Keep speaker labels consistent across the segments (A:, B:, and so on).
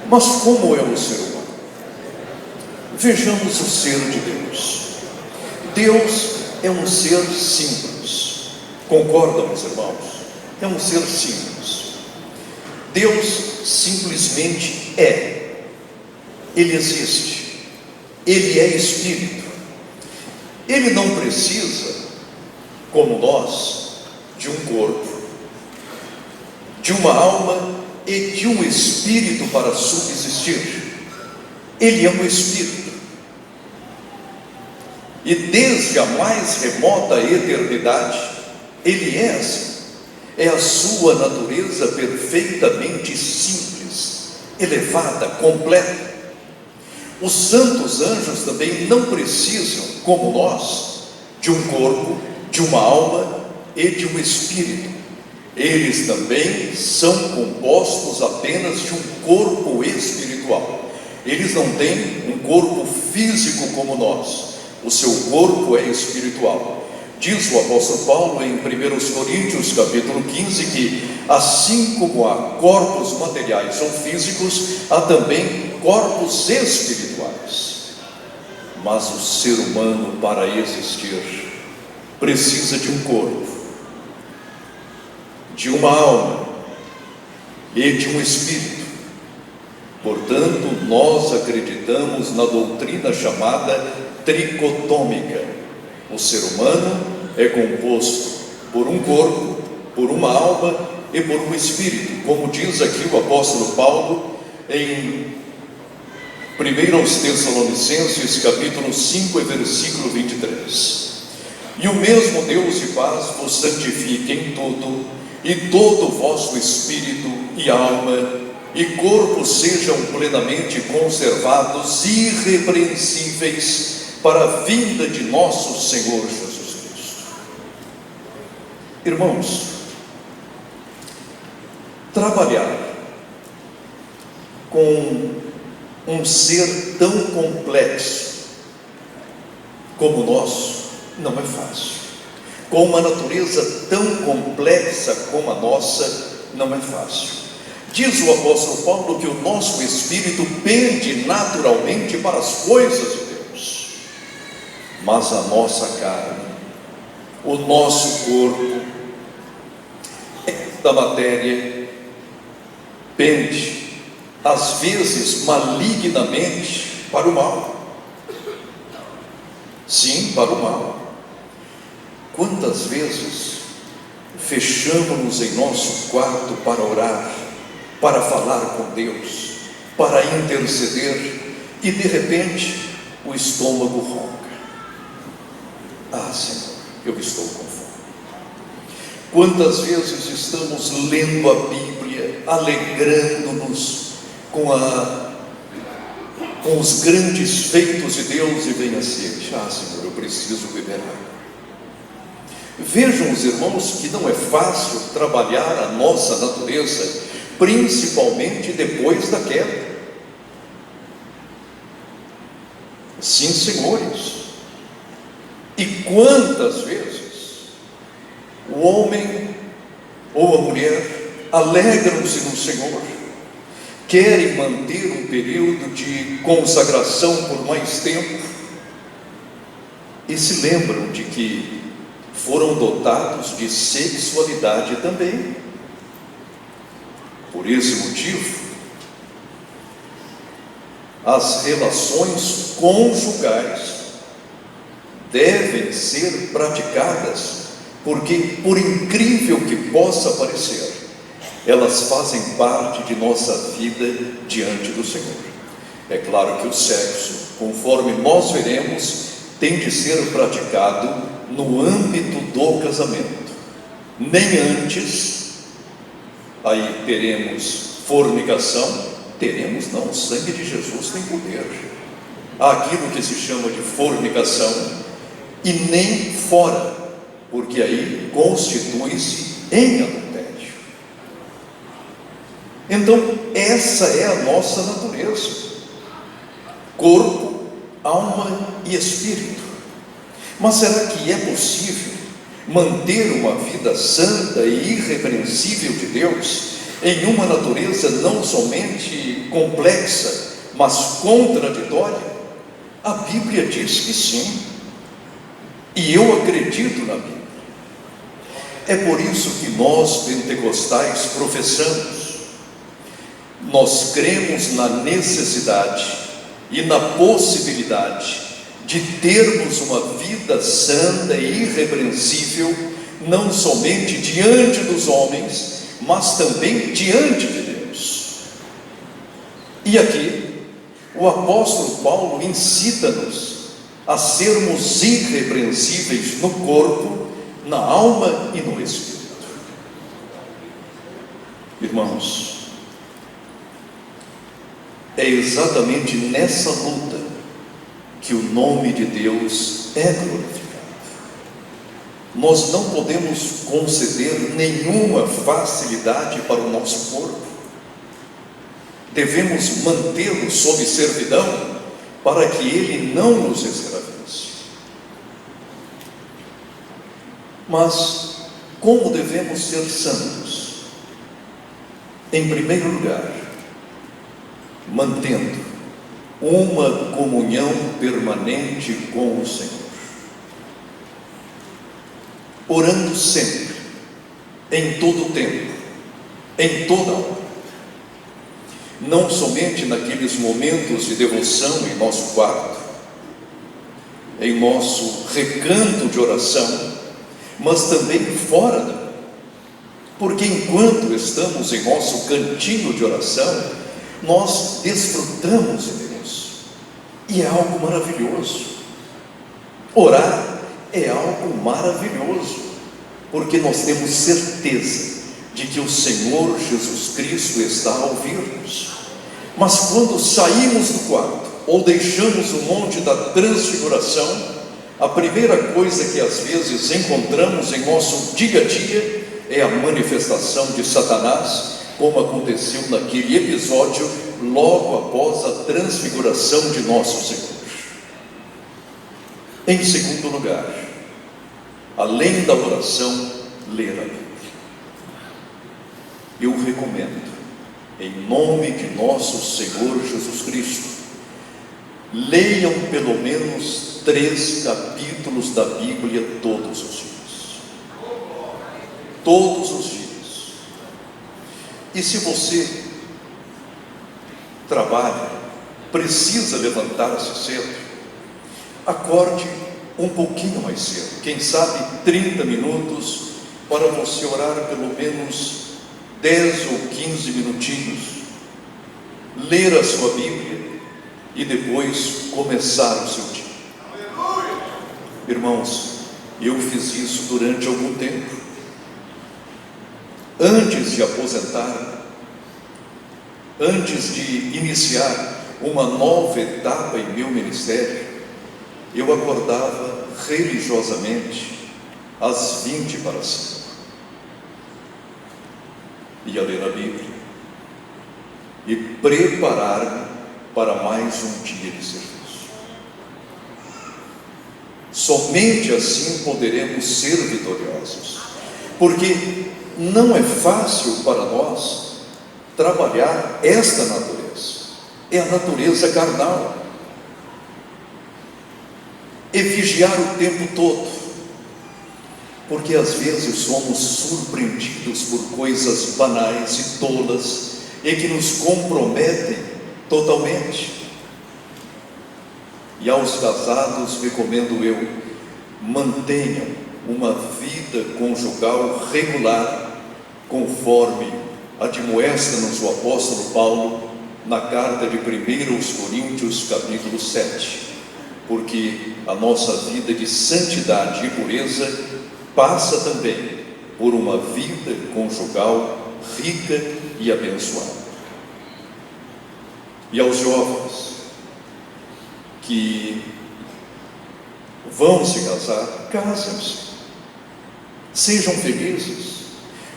A: Mas como é o ser humano? Vejamos o ser de Deus. Deus é um ser simples. Concordam, meus irmãos? É um ser simples. Deus simplesmente é. Ele existe. Ele é Espírito. Ele não precisa, como nós, de um corpo, de uma alma e de um espírito para subsistir. Ele é um espírito. E desde a mais remota eternidade, ele é assim. É a sua natureza perfeitamente simples, elevada, completa. Os santos anjos também não precisam, como nós, de um corpo, de uma alma e de um espírito. Eles também são compostos apenas de um corpo espiritual. Eles não têm um corpo físico como nós. O seu corpo é espiritual. Diz o apóstolo Paulo em 1 Coríntios capítulo 15 que assim como há corpos materiais ou físicos, há também corpos espirituais. Mas o ser humano, para existir, precisa de um corpo, de uma alma e de um espírito. Portanto, nós acreditamos na doutrina chamada tricotômica. O ser humano é composto por um corpo, por uma alma e por um espírito, como diz aqui o apóstolo Paulo em 1 Tessalonicenses capítulo 5 e versículo 23. E o mesmo Deus de paz vos santifique em tudo, e todo o vosso espírito e alma e corpo sejam plenamente conservados, irrepreensíveis, para a vinda de nosso Senhor Jesus Cristo. Irmãos, trabalhar com um ser tão complexo como o nosso não é fácil. Com uma natureza tão complexa como a nossa não é fácil. Diz o apóstolo Paulo que o nosso espírito pende naturalmente para as coisas de Deus. Mas a nossa carne, o nosso corpo, esta matéria, pende, às vezes malignamente, para o mal. Sim, para o mal. Quantas vezes fechamos-nos em nosso quarto para orar, para falar com Deus, para interceder, e de repente o estômago ronca. Ah, Senhor, eu estou com fome. Quantas vezes estamos lendo a Bíblia, alegrando-nos com os grandes feitos de Deus, e vem a sede. Ah, Senhor, eu preciso beber água. Vejam os irmãos que não é fácil trabalhar a nossa natureza, principalmente depois da queda. Sim, senhores. E quantas vezes o homem ou a mulher alegram-se no Senhor, querem manter um período de consagração por mais tempo, e se lembram de que foram dotados de sexualidade também. Por esse motivo, as relações conjugais devem ser praticadas, porque, por incrível que possa parecer, elas fazem parte de nossa vida diante do Senhor. É claro que o sexo, conforme nós veremos, tem de ser praticado no âmbito do casamento. Nem antes, aí teremos fornicação, teremos não, o sangue de Jesus tem poder. Há aquilo que se chama de fornicação, e nem fora, porque aí constitui-se em adultério. Então, essa é a nossa natureza: corpo, alma e espírito. Mas será que é possível manter uma vida santa e irrepreensível de Deus em uma natureza não somente complexa, mas contraditória? A Bíblia diz que sim, e eu acredito na Bíblia. É por isso que nós, pentecostais, professamos. Nós cremos na necessidade e na possibilidade de termos uma vida santa e irrepreensível, não somente diante dos homens, mas também diante de Deus. E aqui, o apóstolo Paulo incita-nos a sermos irrepreensíveis no corpo, na alma e no espírito. Irmãos, é exatamente nessa luta que o nome de Deus é glorificado. Nós não podemos conceder nenhuma facilidade para o nosso corpo. Devemos mantê-lo sob servidão para que ele não nos escravize. Mas como devemos ser santos? Em primeiro lugar, mantendo uma comunhão permanente com o Senhor, orando sempre, em todo o tempo, em toda hora, não somente naqueles momentos de devoção em nosso quarto, em nosso recanto de oração, mas também fora dela, porque enquanto estamos em nosso cantinho de oração, nós desfrutamos de Deus, e é algo maravilhoso. Orar é algo maravilhoso, porque nós temos certeza de que o Senhor Jesus Cristo está a ouvir-nos. Mas quando saímos do quarto, ou deixamos o monte da transfiguração, a primeira coisa que às vezes encontramos em nosso dia a dia é a manifestação de Satanás, como aconteceu naquele episódio logo após a transfiguração de nosso Senhor. Em segundo lugar, além da oração, ler a Bíblia. Eu recomendo, em nome de nosso Senhor Jesus Cristo, leiam pelo menos 3 capítulos da Bíblia todos os dias. Todos os dias. E se você trabalha, precisa levantar-se cedo, acorde um pouquinho mais cedo, quem sabe 30 minutos, para você orar pelo menos 10 ou 15 minutinhos, ler a sua Bíblia e depois começar o seu dia. Irmãos, eu fiz isso durante algum tempo. Antes de aposentar, antes de iniciar uma nova etapa em meu ministério, eu acordava religiosamente às 20 para 5. Ia ler a Bíblia e preparar-me para mais um dia de serviço. Somente assim poderemos ser vitoriosos, porque não é fácil para nós trabalhar esta natureza, é a natureza carnal, e vigiar o tempo todo, porque às vezes somos surpreendidos por coisas banais e tolas e que nos comprometem totalmente. E aos casados recomendo eu, mantenham uma vida conjugal regular, conforme admoesta-nos o apóstolo Paulo na carta de 1 Coríntios capítulo 7, porque a nossa vida de santidade e pureza passa também por uma vida conjugal rica e abençoada. E aos jovens que vão se casar, casem-se, sejam felizes.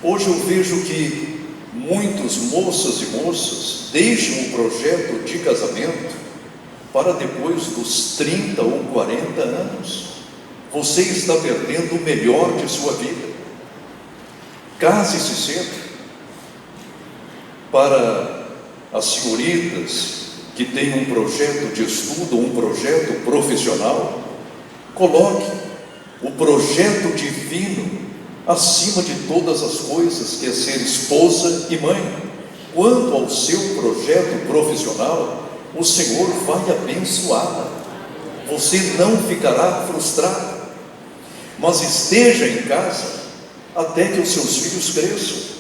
A: Hoje eu vejo que muitos moças e moças deixam o projeto de casamento para depois dos 30 ou 40 anos. Você está perdendo o melhor de sua vida. Case-se cedo. para as senhoritas que têm um projeto de estudo, um projeto profissional, coloque o projeto divino acima de todas as coisas, que é ser esposa e mãe. Quanto ao seu projeto profissional, o Senhor vai abençoá-la. Você não ficará frustrado, mas esteja em casa até que os seus filhos cresçam.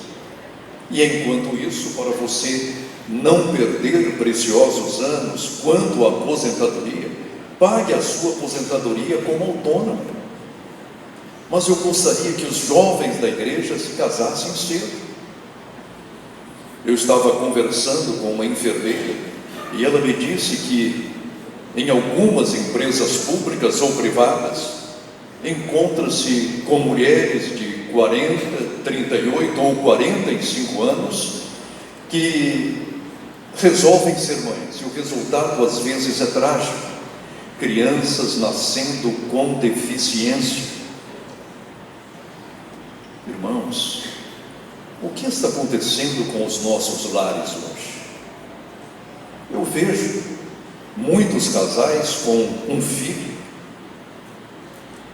A: E enquanto isso, para você não perder preciosos anos quanto à aposentadoria, pague a sua aposentadoria como autônomo. Mas eu gostaria que os jovens da igreja se casassem cedo. Eu estava conversando com uma enfermeira e ela me disse que em algumas empresas públicas ou privadas encontra-se com mulheres de 40, 38 ou 45 anos que resolvem ser mães, e o resultado às vezes é trágico: crianças nascendo com deficiência. Irmãos, o que está acontecendo com os nossos lares hoje? Eu vejo muitos casais com um filho,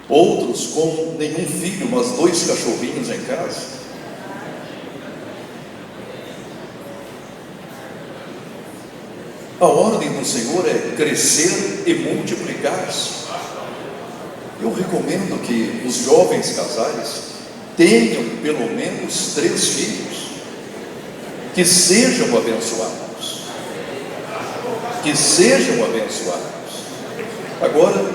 A: outros com nenhum filho, mas 2 cachorrinhos em casa. A ordem do Senhor é crescer e multiplicar-se. Eu recomendo que os jovens casais tenham pelo menos 3 filhos, que sejam abençoados, que sejam abençoados. Agora,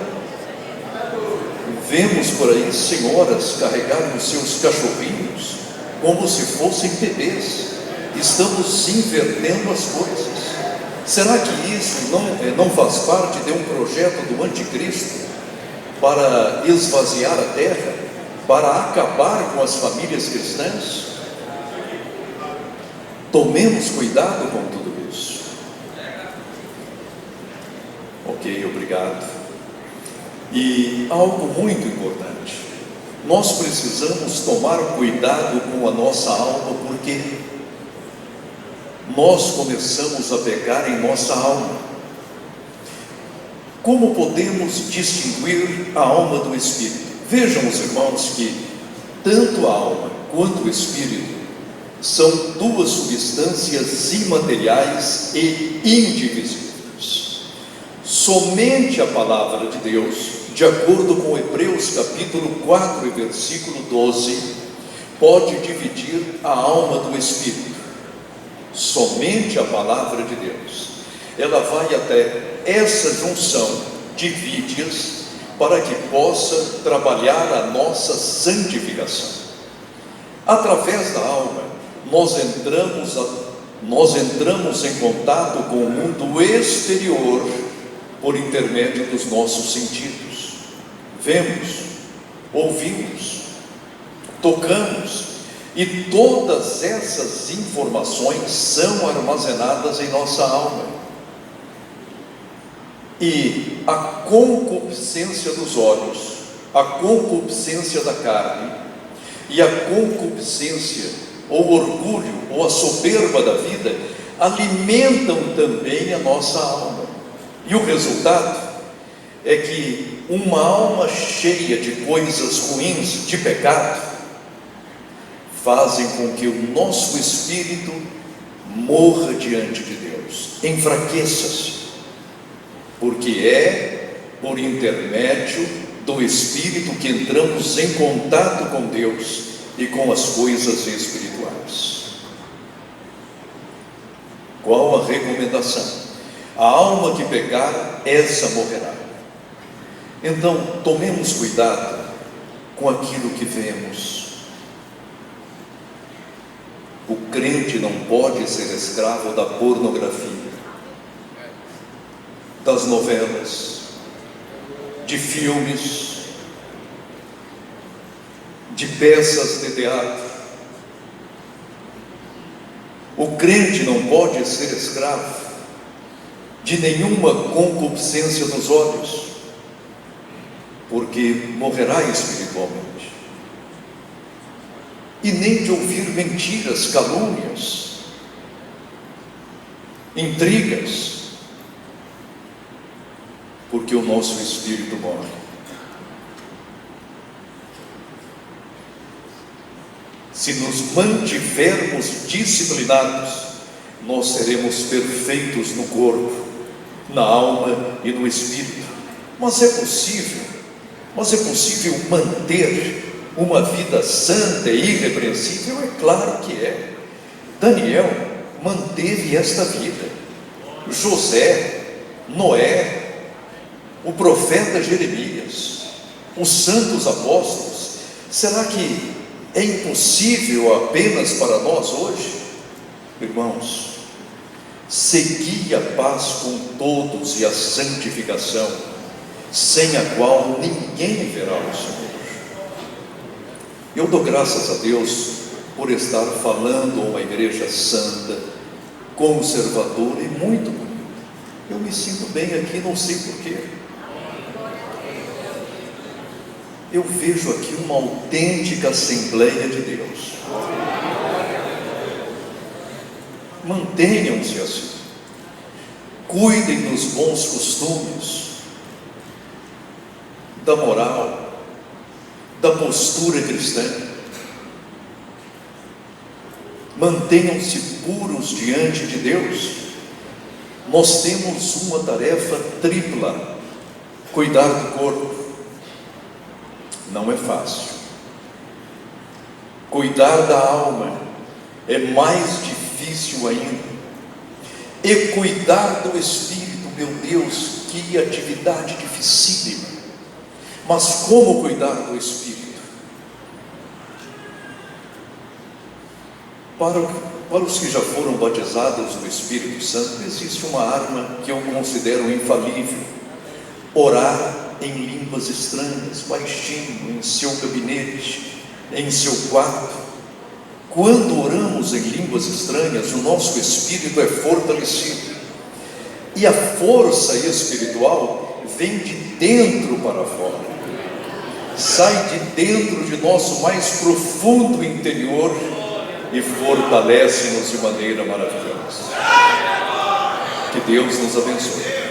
A: vemos por aí senhoras carregarem os seus cachorrinhos como se fossem bebês. Estamos invertendo as coisas. Será que isso não faz parte de um projeto do anticristo para esvaziar a terra, para acabar com as famílias cristãs? Tomemos cuidado com tudo isso. Ok, obrigado. E algo muito importante: nós precisamos tomar cuidado com a nossa alma, porque nós começamos a pegar em nossa alma. Como podemos distinguir a alma do espírito? Vejam, os irmãos, que tanto a alma quanto o espírito são 2 substâncias imateriais e indivisíveis. Somente a palavra de Deus, de acordo com Hebreus capítulo 4 e versículo 12, pode dividir a alma do espírito. Somente a palavra de Deus, ela vai até essa junção, divide-as, para que possa trabalhar a nossa santificação. Através da alma, nós entramos em contato com o mundo exterior por intermédio dos nossos sentidos. Vemos, ouvimos, tocamos, e todas essas informações são armazenadas em nossa alma. E a concupiscência dos olhos, a concupiscência da carne e a concupiscência, ou orgulho, ou a soberba da vida, alimentam também a nossa alma. E o resultado é que uma alma cheia de coisas ruins, de pecado, fazem com que o nosso espírito morra diante de Deus, enfraqueça-se, porque é por intermédio do Espírito que entramos em contato com Deus e com as coisas espirituais. Qual a recomendação? A alma que pecar, essa morrerá. Então, tomemos cuidado com aquilo que vemos. O crente não pode ser escravo da pornografia, das novelas, de filmes, de peças de teatro. O crente não pode ser escravo de nenhuma concupiscência dos olhos, porque morrerá espiritualmente. E nem de ouvir mentiras, calúnias, intrigas, porque o nosso espírito morre. Se nos mantivermos disciplinados, nós seremos perfeitos no corpo, na alma e no espírito. Mas é possível manter uma vida santa e irrepreensível? É claro que é. Daniel manteve esta vida. José, Noé, o profeta Jeremias, os santos apóstolos. Será que é impossível apenas para nós hoje? Irmãos, segui a paz com todos e a santificação, sem a qual ninguém verá o Senhor. Eu dou graças a Deus por estar falando a uma igreja santa, conservadora e muito bonita. Eu me sinto bem aqui, não sei porquê. Eu vejo aqui uma autêntica Assembleia de Deus. Mantenham-se assim. Cuidem dos bons costumes, da moral, da postura cristã. Mantenham-se puros diante de Deus. Nós temos uma tarefa tripla: cuidar do corpo. Não é fácil. Cuidar da alma é mais difícil ainda. E cuidar do espírito, meu Deus, que atividade dificílima. Mas como cuidar do espírito? Para os que já foram batizados no Espírito Santo, existe uma arma que eu considero infalível: orar em línguas estranhas, baixinho, em seu gabinete, em seu quarto. Quando oramos em línguas estranhas, o nosso espírito é fortalecido, e a força espiritual vem de dentro para fora, sai de dentro de nosso mais profundo interior e fortalece-nos de maneira maravilhosa. Que Deus nos abençoe.